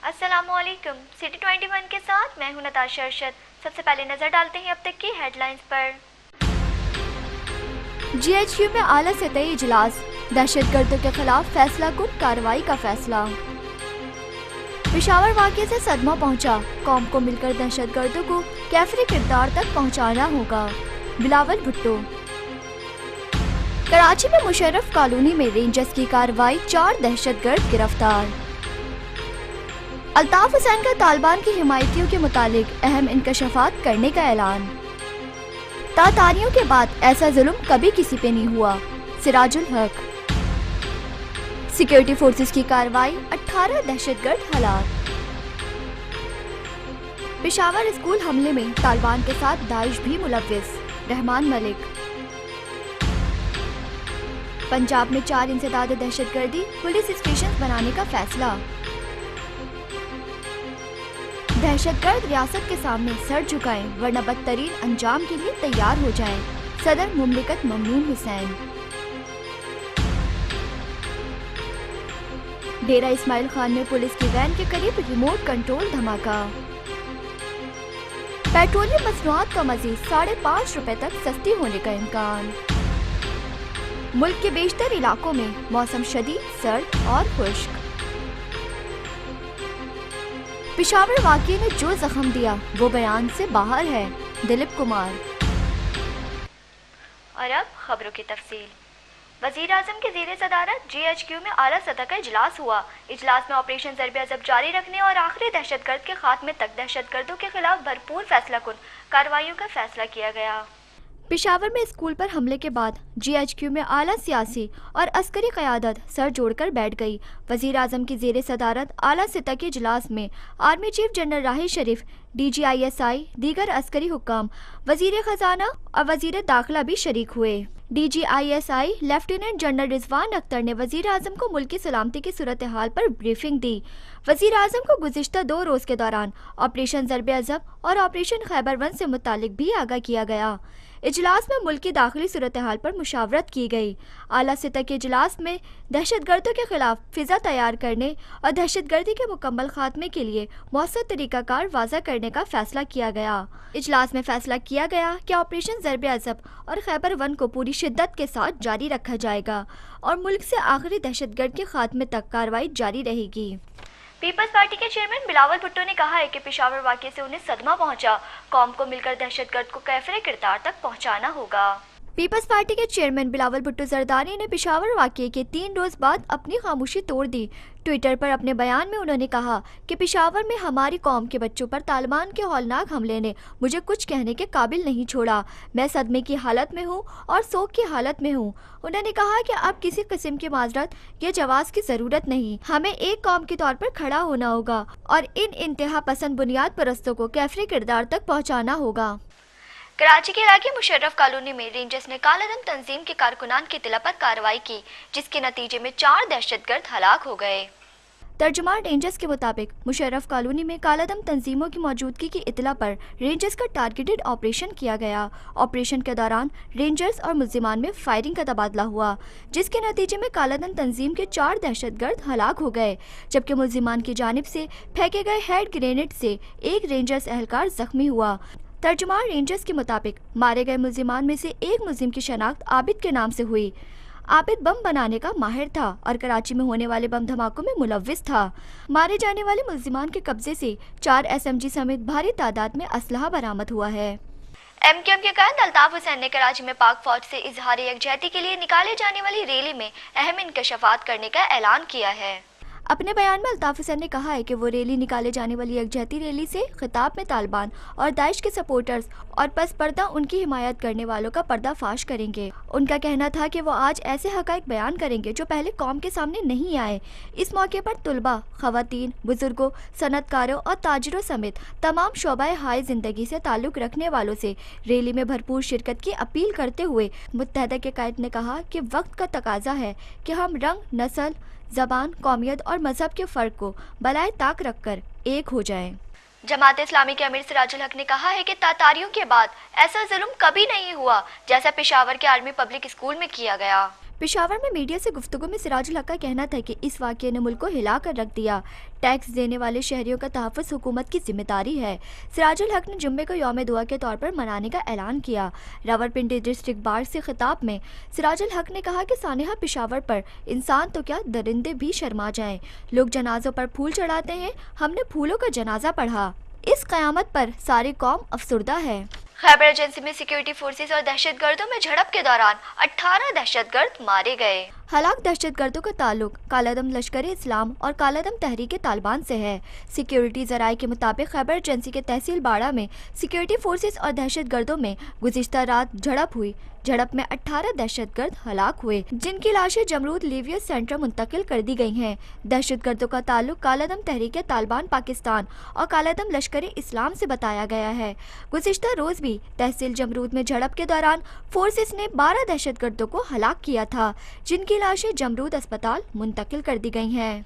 السلام علیکم۔ سٹی 21 کے ساتھ میں ہوں نتاشا ارشد۔ سب سے پہلے نظر ڈالتے ہیں اب تک کی ہیڈ لائنز پر۔ جی ایچ کیو میں اعلیٰ سطحی اجلاس، دہشت گردوں کے خلاف فیصلہ کن کارروائی کا فیصلہ۔ پشاور واقعے سے صدمہ پہنچا، قوم کو مل کر دہشت گردوں کو کیفری کردار تک پہنچانا ہوگا، بلاول بھٹو۔ کراچی میں مشرف کالونی میں رینجرز کی کارروائی، 4 دہشت گرد گرفتار۔ الطاف حسین کا طالبان کی حمایتیوں کے متعلق اہم انکشافات کرنے کا اعلان۔ تاتاریوں کے بعد ایسا ظلم کبھی کسی پہ نہیں ہوا، سراج الحق۔ سیکیورٹی فورسز کی کارروائی، 18 دہشت گرد ہلاک۔ پشاور اسکول حملے میں طالبان کے ساتھ داعش بھی ملوث، رحمان ملک۔ پنجاب میں 4 انسداد دہشت گردی، پولیس اسٹیشن بنانے کا فیصلہ۔ دہشت گرد ریاست کے سامنے سر جھکائیں ورنہ بدترین انجام کے لیے تیار ہو جائیں، صدر مملکت ممنون حسین۔ ڈیرہ اسماعیل خان میں پولیس کی وین کے قریب ریموٹ کنٹرول دھماکہ۔ پیٹرولیم مصنوعات کا مزید 5.5 روپے تک سستی ہونے کا امکان۔ ملک کے بیشتر علاقوں میں موسم شدید سرد اور خشک۔ پشاور واقعے نے جو زخم دیا وہ بیان سے باہر ہے، دلیپ کمار۔ اور اب خبروں کی تفصیل۔ وزیر اعظم کے زیر صدارت جی ایچ کیو میں اعلیٰ سطح کا اجلاس ہوا۔ اجلاس میں آپریشن ضرب عضب جاری رکھنے اور آخری دہشت گرد کے خاتمے تک دہشت گردوں کے خلاف بھرپور فیصلہ کن کارروائیوں کا فیصلہ کیا گیا۔ پشاور میں اسکول پر حملے کے بعد جی ایچ کیو میں اعلیٰ سیاسی اور عسکری قیادت سر جوڑ کر بیٹھ گئی۔ وزیر اعظم کی زیر صدارت اعلیٰ سطح کے اجلاس میں army chief general Raheel Sharif, D G I S I, دیگر عسکری حکام، وزیر خزانہ اور وزیر داخلہ بھی شریک ہوئے۔ D G I S I lieutenant general Rizwan Akhtar نے وزیر اعظم کو ملک کی سلامتی کی صورتحال پر بریفنگ دی۔ وزیر اعظم کو گزشتہ 2 روز کے دوران آپریشن ضرب عضب اور آپریشن خیبر 1 سے متعلق بھی آگاہ کیا گیا۔ اجلاس میں ملک کی داخلی صورتحال پر مشاورت کی گئی۔ اعلیٰ سطح کے اجلاس میں دہشت گردوں کے خلاف فضا تیار کرنے اور دہشت گردی کے مکمل خاتمے کے لیے مؤثر طریقہ کار واضح کرنے کا فیصلہ کیا گیا۔ اجلاس میں فیصلہ کیا گیا کہ آپریشن ضرب عضب اور خیبر 1 کو پوری شدت کے ساتھ جاری رکھا جائے گا اور ملک سے آخری دہشت گرد کے خاتمے تک کارروائی جاری رہے گی۔ پیپلز پارٹی کے چیئرمین بلاول بھٹو نے کہا ہے کہ پشاور واقعے سے انہیں صدمہ پہنچا، قوم کو مل کر دہشت گرد کو کیفر کردار تک پہنچانا ہوگا۔ پیپلز پارٹی کے چیئرمین بلاول بھٹو زرداری نے پشاور واقعے کے 3 روز بعد اپنی خاموشی توڑ دی۔ ٹویٹر پر اپنے بیان میں انہوں نے کہا کہ پشاور میں ہماری قوم کے بچوں پر طالبان کے ہولناک حملے نے مجھے کچھ کہنے کے قابل نہیں چھوڑا۔ میں صدمے کی حالت میں ہوں اور سوگ کی حالت میں ہوں۔ انہوں نے کہا کہ اب کسی قسم کی معذرت یا جواز کی ضرورت نہیں، ہمیں ایک قوم کے طور پر کھڑا ہونا ہوگا اور ان انتہا پسند بنیاد پرستوں کو کیفری کردار تک پہنچانا ہوگا۔ کراچی کے علاقے مشرف کالونی میں رینجرز نے کالعدم تنظیم کے کارکنان کی اطلاع پر کارروائی کی، جس کے نتیجے میں 4 دہشت گرد ہلاک ہو گئے۔ ترجمان رینجرز کے مطابق مشرف کالونی میں کالعدم تنظیموں کی موجودگی کی اطلاع پر رینجرز کا ٹارگیٹڈ آپریشن کیا گیا۔ آپریشن کے دوران رینجرز اور ملزمان میں فائرنگ کا تبادلہ ہوا، جس کے نتیجے میں کالعدم تنظیم کے 4 دہشت گرد ہلاک ہو گئے، جبکہ ملزمان کی جانب سے پھینکے گئے ہینڈ گرینیڈ سے ایک رینجرز اہلکار زخمی ہوا۔ ترجمان رینجرز کے مطابق مارے گئے ملزمان میں سے ایک ملزم کی شناخت عابد کے نام سے ہوئی۔ عابد بم بنانے کا ماہر تھا اور کراچی میں ہونے والے بم دھماکوں میں ملوث تھا۔ مارے جانے والے ملزمان کے قبضے سے 4 SMG سمیت بھاری تعداد میں اسلحہ برآمد ہوا ہے۔ ایم کیو ایم کے قائد الطاف حسین نے کراچی میں پاک فوج سے اظہار یکجہتی کے لیے نکالے جانے والی ریلی میں اہم انکشافات کرنے کا اعلان کیا ہے۔ اپنے بیان میں الطاف حسین نے کہا ہے کہ وہ ریلی نکالے جانے والی یکجہتی ریلی سے خطاب میں طالبان اور داعش کے سپورٹرز اور پس پردہ ان کی حمایت کرنے والوں کا پردہ فاش کریں گے۔ ان کا کہنا تھا کہ وہ آج ایسے حقائق بیان کریں گے جو پہلے قوم کے سامنے نہیں آئے۔ اس موقع پر طلباء، خواتین، بزرگوں، صنعت کاروں اور تاجروں سمیت تمام شعبۂ ہائے زندگی سے تعلق رکھنے والوں سے ریلی میں بھرپور شرکت کی اپیل کرتے ہوئے متحدہ کے قائد نے کہا کہ وقت کا تقاضا ہے کہ ہم رنگ، نسل، زبان، قومیت اور مذہب کے فرق کو بالائے طاق رکھ کر ایک ہو جائیں۔ جماعت اسلامی کے امیر سراج الحق نے کہا ہے کہ تاتاریوں کے بعد ایسا ظلم کبھی نہیں ہوا جیسا پشاور کے آرمی پبلک اسکول میں کیا گیا۔ पेशावर में मीडिया से गुफ्तगू में सिराजुल हक का कहना था कि इस वाक़ये ने मुल्क को हिला कर रख दिया। टैक्स देने वाले शहरियों का तहफ़्फ़ुज़ हुकूमत की जिम्मेदारी है। सिराजुल हक ने जुम्मे को यौम दुआ के तौर पर मनाने का ऐलान किया। रावलपिंडी डिस्ट्रिक्ट बार से खिताब में सिराजुल हक ने कहा कि सानिहा पेशावर पर इंसान तो क्या दरिंदे भी शर्मा जाएं। लोग जनाजों पर फूल चढ़ाते हैं, हमने फूलों का जनाजा पढ़ा। इस क़यामत पर सारी कौम अफसुर्दा है। खैबर एजेंसी में सिक्योरिटी फोर्सेस और दहशतगर्दों में झड़प के दौरान 18 दहशतगर्द मारे गए। हलाक दहशतगर्दों का ताल्लुक कालादम लश्कर इस्लाम और कालादम तहरीक तालिबान से है। सिक्योरिटी ज़राए के मुताबिक खैबर एजेंसी के तहसील बाड़ा में सिक्योरिटी फोर्सेस और दहशतगर्दों में गुज़िश्ता रात झड़प हुई। झड़प में 18 दहशतगर्द हलाक हुए, जिनकी लाशें जमरूद लिवियस सेंटर मुंतकिल कर दी गई हैं। दहशतगर्दों का ताल्लुक कालादम तहरीक तालिबान पाकिस्तान और कालादम लश्कर इस्लाम से बताया गया है। गुज़िश्ता रोज़ भी तहसील जमरूद में झड़प के दौरान फोर्सेस ने 12 दहशतगर्दों को हलाक किया था, जिनकी लाशें जमरूद अस्पताल मुंतकिल कर दी गई हैं।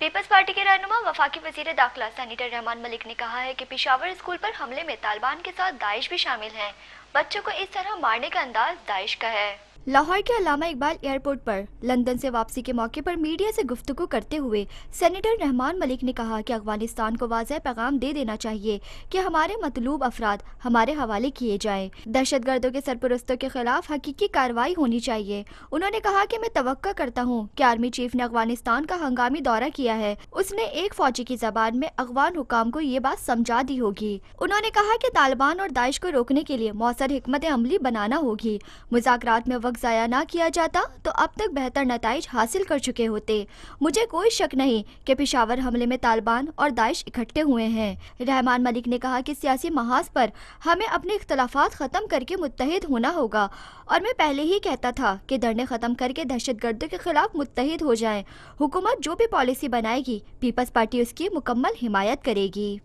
पीपल्स पार्टी के रहनुमा वफाकी वजीर दाखिला सेनेटर रहमान मलिक ने कहा है कि पेशावर स्कूल पर हमले में तालिबान के साथ दाइश भी शामिल हैं। बच्चों को इस तरह मारने का अंदाज दाइश का है। लाहौर के अल्लामा इकबाल एयरपोर्ट पर लंदन से वापसी के मौके पर मीडिया से गुफ्तगू करते हुए सेनेटर रहमान मलिक ने कहा कि अफगानिस्तान को वाज़ेह पैगाम दे देना चाहिए कि हमारे मतलूब अफराद हमारे हवाले किए जाएं। दहशतगर्दों के सरपरस्तों के खिलाफ हकीकी कार्रवाई होनी चाहिए। उन्होंने कहा कि मैं तवक्को करता हूँ कि आर्मी चीफ ने अफगानिस्तान का हंगामी दौरा किया है, उसने एक फौजी की ज़बान में अफगान हुकाम को ये बात समझा दी होगी। उन्होंने कहा कि तालिबान और दाइश को रोकने के लिए मौसर हिकमत अमली बनाना होगी। मुज़ाकरात में ज़ाया ना किया जाता तो अब तक बेहतर नताइज हासिल कर चुके होते। मुझे कोई शक नहीं कि पेशावर हमले में तालिबान और दाइश इकट्ठे हुए हैं। रहमान मलिक ने कहा कि सियासी महाज पर हमें अपने इख्तलाफात ख़त्म करके मुत्तहिद होना होगा, और मैं पहले ही कहता था कि धरने ख़त्म करके दहशतगर्दों के खिलाफ मुत्तहिद हो जाएं। हुकूमत जो भी पॉलिसी बनाएगी पीपल्स पार्टी उसकी मुकम्मल हिमायत करेगी।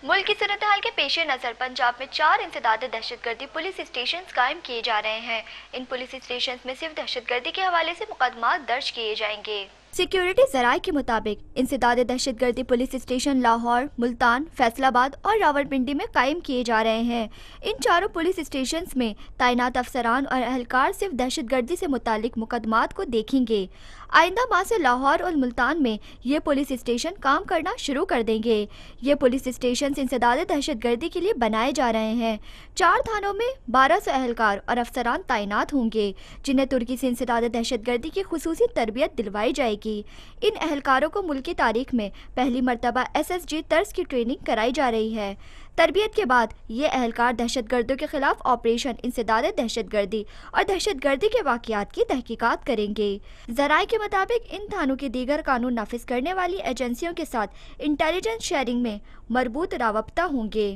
मुल्क की सूरत हाल के पेश नज़र पंजाब में 4 इंसदाद दहशतगर्दी पुलिस स्टेशन कायम किए जा रहे हैं। इन पुलिस स्टेशन में सिर्फ दहशतगर्दी के हवाले से मुकदमा दर्ज किए जाएंगे। सिक्योरिटी ज़राए के मुताबिक इंसदाद दहशतगर्दी पुलिस स्टेशन लाहौर, मुल्तान, फैसलाबाद और रावलपिंडी में कायम किए जा रहे हैं। इन चारों पुलिस स्टेशन में तैनात अफसरान और अहलकार सिर्फ दहशतगर्दी से मुतालिक मुकदमात को देखेंगे। आइंदा माह से लाहौर और मुल्तान में ये पुलिस स्टेशन काम करना शुरू कर देंगे। ये पुलिस स्टेशन इंसदाद दहशतगर्दी के लिए बनाए जा रहे हैं। 4 थानों में 1200 अहलकार और अफसरान तैनात होंगे, जिन्हें तुर्की से इंसदाद दहशतगर्दी की खुसूसी तरबियत दिलवाई जाएगी। इन अहलकारों को मुल्क की तारीख में पहली मरतबा SSG तर्ज की ट्रेनिंग कराई जा रही है। तरबियत के बाद ये अहलकार दहशतगर्दों के खिलाफ ऑपरेशन इंसदाद दहशतगर्दी और दहशतगर्दी के वाक़यात की तहकीकात करेंगे। ज़राए के मुताबिक इन थानों के दीगर कानून नाफिज करने वाली एजेंसियों के साथ इंटेलिजेंस शेयरिंग में मरबूत राबता होंगे।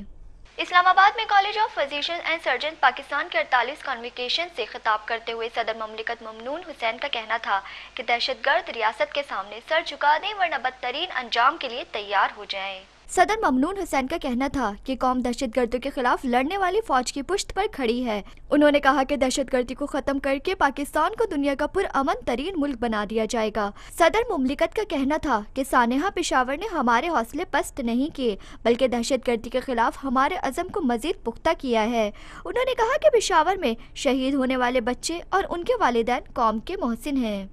इस्लामाबाद में college of physician and surgeon Pakistan के 48 कॉन्वोकेशन से खिताब करते हुए सदर ममलिकत ममनून हुसैन का कहना था कि दहशतगर्द रियासत के सामने सर झुका दें वरना बदतरीन अंजाम के लिए तैयार हो जाएं। सदर ममनून हुसैन का कहना था कि कौम दहशतगर्दों के खिलाफ लड़ने वाली फौज की पुश्त पर खड़ी है। उन्होंने कहा कि दहशतगर्दी को खत्म करके पाकिस्तान को दुनिया का पुरअमन तरीन मुल्क बना दिया जाएगा। सदर मुमलिकत का कहना था कि सानिहा पेशावर ने हमारे हौसले पस्त नहीं किए, बल्कि दहशतगर्दी के खिलाफ हमारे अज़म को मजीद पुख्ता किया है। उन्होंने कहा कि पेशावर में शहीद होने वाले बच्चे और उनके वालिदैन कौम के मोहसिन हैं।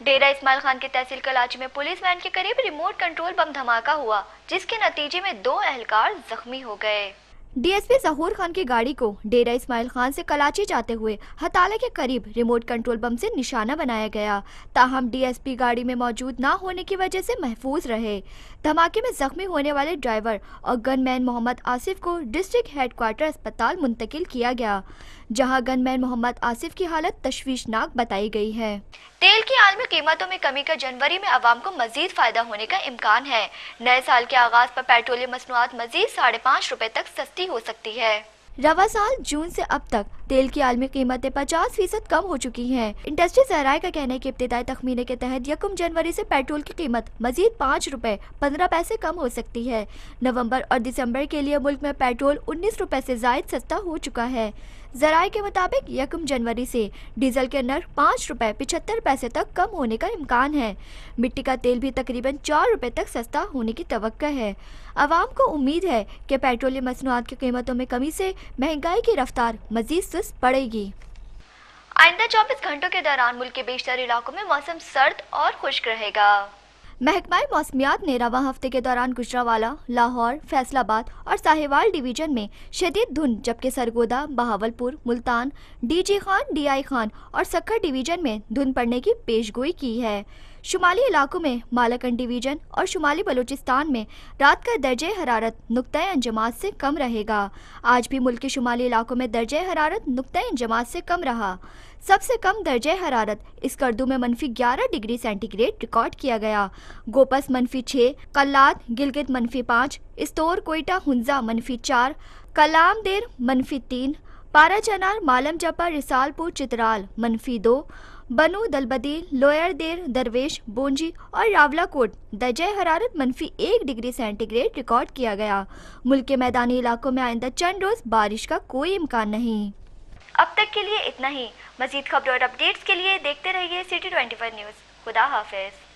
डेरा इस्माइल खान की तहसील कराची में पुलिस वैन के करीब रिमोट कंट्रोल बम धमाका हुआ, जिसके नतीजे में 2 एहलकार जख्मी हो गए। DSP ज़हूर खान की गाड़ी को डेरा इस्माइल खान से कराची जाते हुए हताला के करीब रिमोट कंट्रोल बम से निशाना बनाया गया, ताहम DSP गाड़ी में मौजूद ना होने की वजह से महफूज रहे। धमाके में जख्मी होने वाले ड्राइवर और गनमैन मोहम्मद आसिफ को डिस्ट्रिक्ट हेडक्वार्टर अस्पताल मुंतकिल किया गया, जहां गनमैन मोहम्मद आसिफ की हालत तशवीशनाक बताई गई है। तेल की आलमी कीमतों में कमी का जनवरी में आवाम को मजीद फायदा होने का इम्कान है। नए साल के आगाज पर पेट्रोलियम मसनूआत मजीद 5.5 रुपए तक सस्ती हो सकती है। रवा साल जून से अब तक तेल की आलमी कीमतें 50% कम हो चुकी हैं। इंडस्ट्री ज़राए का कहना है कि इब्तिदाई तखमीने के तहत 1 जनवरी से पेट्रोल की कीमत मजीद 5 रुपए 15 पैसे कम हो सकती है। नवंबर और दिसंबर के लिए मुल्क में पेट्रोल 19 रुपए से ज़ायद सस्ता हो चुका है। ज़राए के मुताबिक 1 जनवरी से डीजल के नर्ख 5 रुपए 75 पैसे तक कम होने का इम्कान है। मिट्टी का तेल भी तकरीबन 4 रुपए तक सस्ता होने की तवक्को है। आवाम को उम्मीद है कि पेट्रोलियम मसनूआत की कीमतों में कमी से महंगाई की रफ्तार मजीद सुस्त पड़ेगी। آئندہ 24 گھنٹوں کے دوران ملک کے بیشتر علاقوں میں موسم سرد اور خشک رہے گا۔ محکمہ موسمیات نے رواں ہفتے کے دوران گجرانوالہ، لاہور، فیصل آباد اور ساہیوال ڈویژن میں شدید دھند، جبکہ Sargodha, Bahawalpur, Multan, D G Khan, D I Khan اور سکھر ڈویژن میں دھند پڑنے کی پیش گوئی کی ہے۔ شمالی علاقوں میں مالاکنڈ ڈویژن اور شمالی بلوچستان میں رات کا درجہ حرارت نقطۂ انجماد سے کم رہے گا۔ آج بھی ملک کے شمالی علاقوں میں درجہ حرارت نقطۂ انجماد سے کم رہا۔ سب سے کم درجہ حرارت اسکردو میں -11 ڈگری سینٹی گریڈ ریکارڈ کیا گیا۔ گوپس -6، کلات گلگت -5، استور کوئٹہ ہنزا -4، کلام دیر -3، پارا چنار مالم جپا رسال پور چترال -2، بنو دلبدی لوئر دیر درویش بونجی اور راولا کوٹ درجہ حرارت -1 ڈگری سینٹی گریڈ ریکارڈ کیا گیا۔ ملک کے میدانی علاقوں میں آئندہ چند روز بارش کا کوئی امکان نہیں۔ اب تک کے لیے اتنا ہی۔ مزید خبروں اور اپڈیٹس کے لیے دیکھتے رہیے City 24 نیوز۔ خدا حافظ۔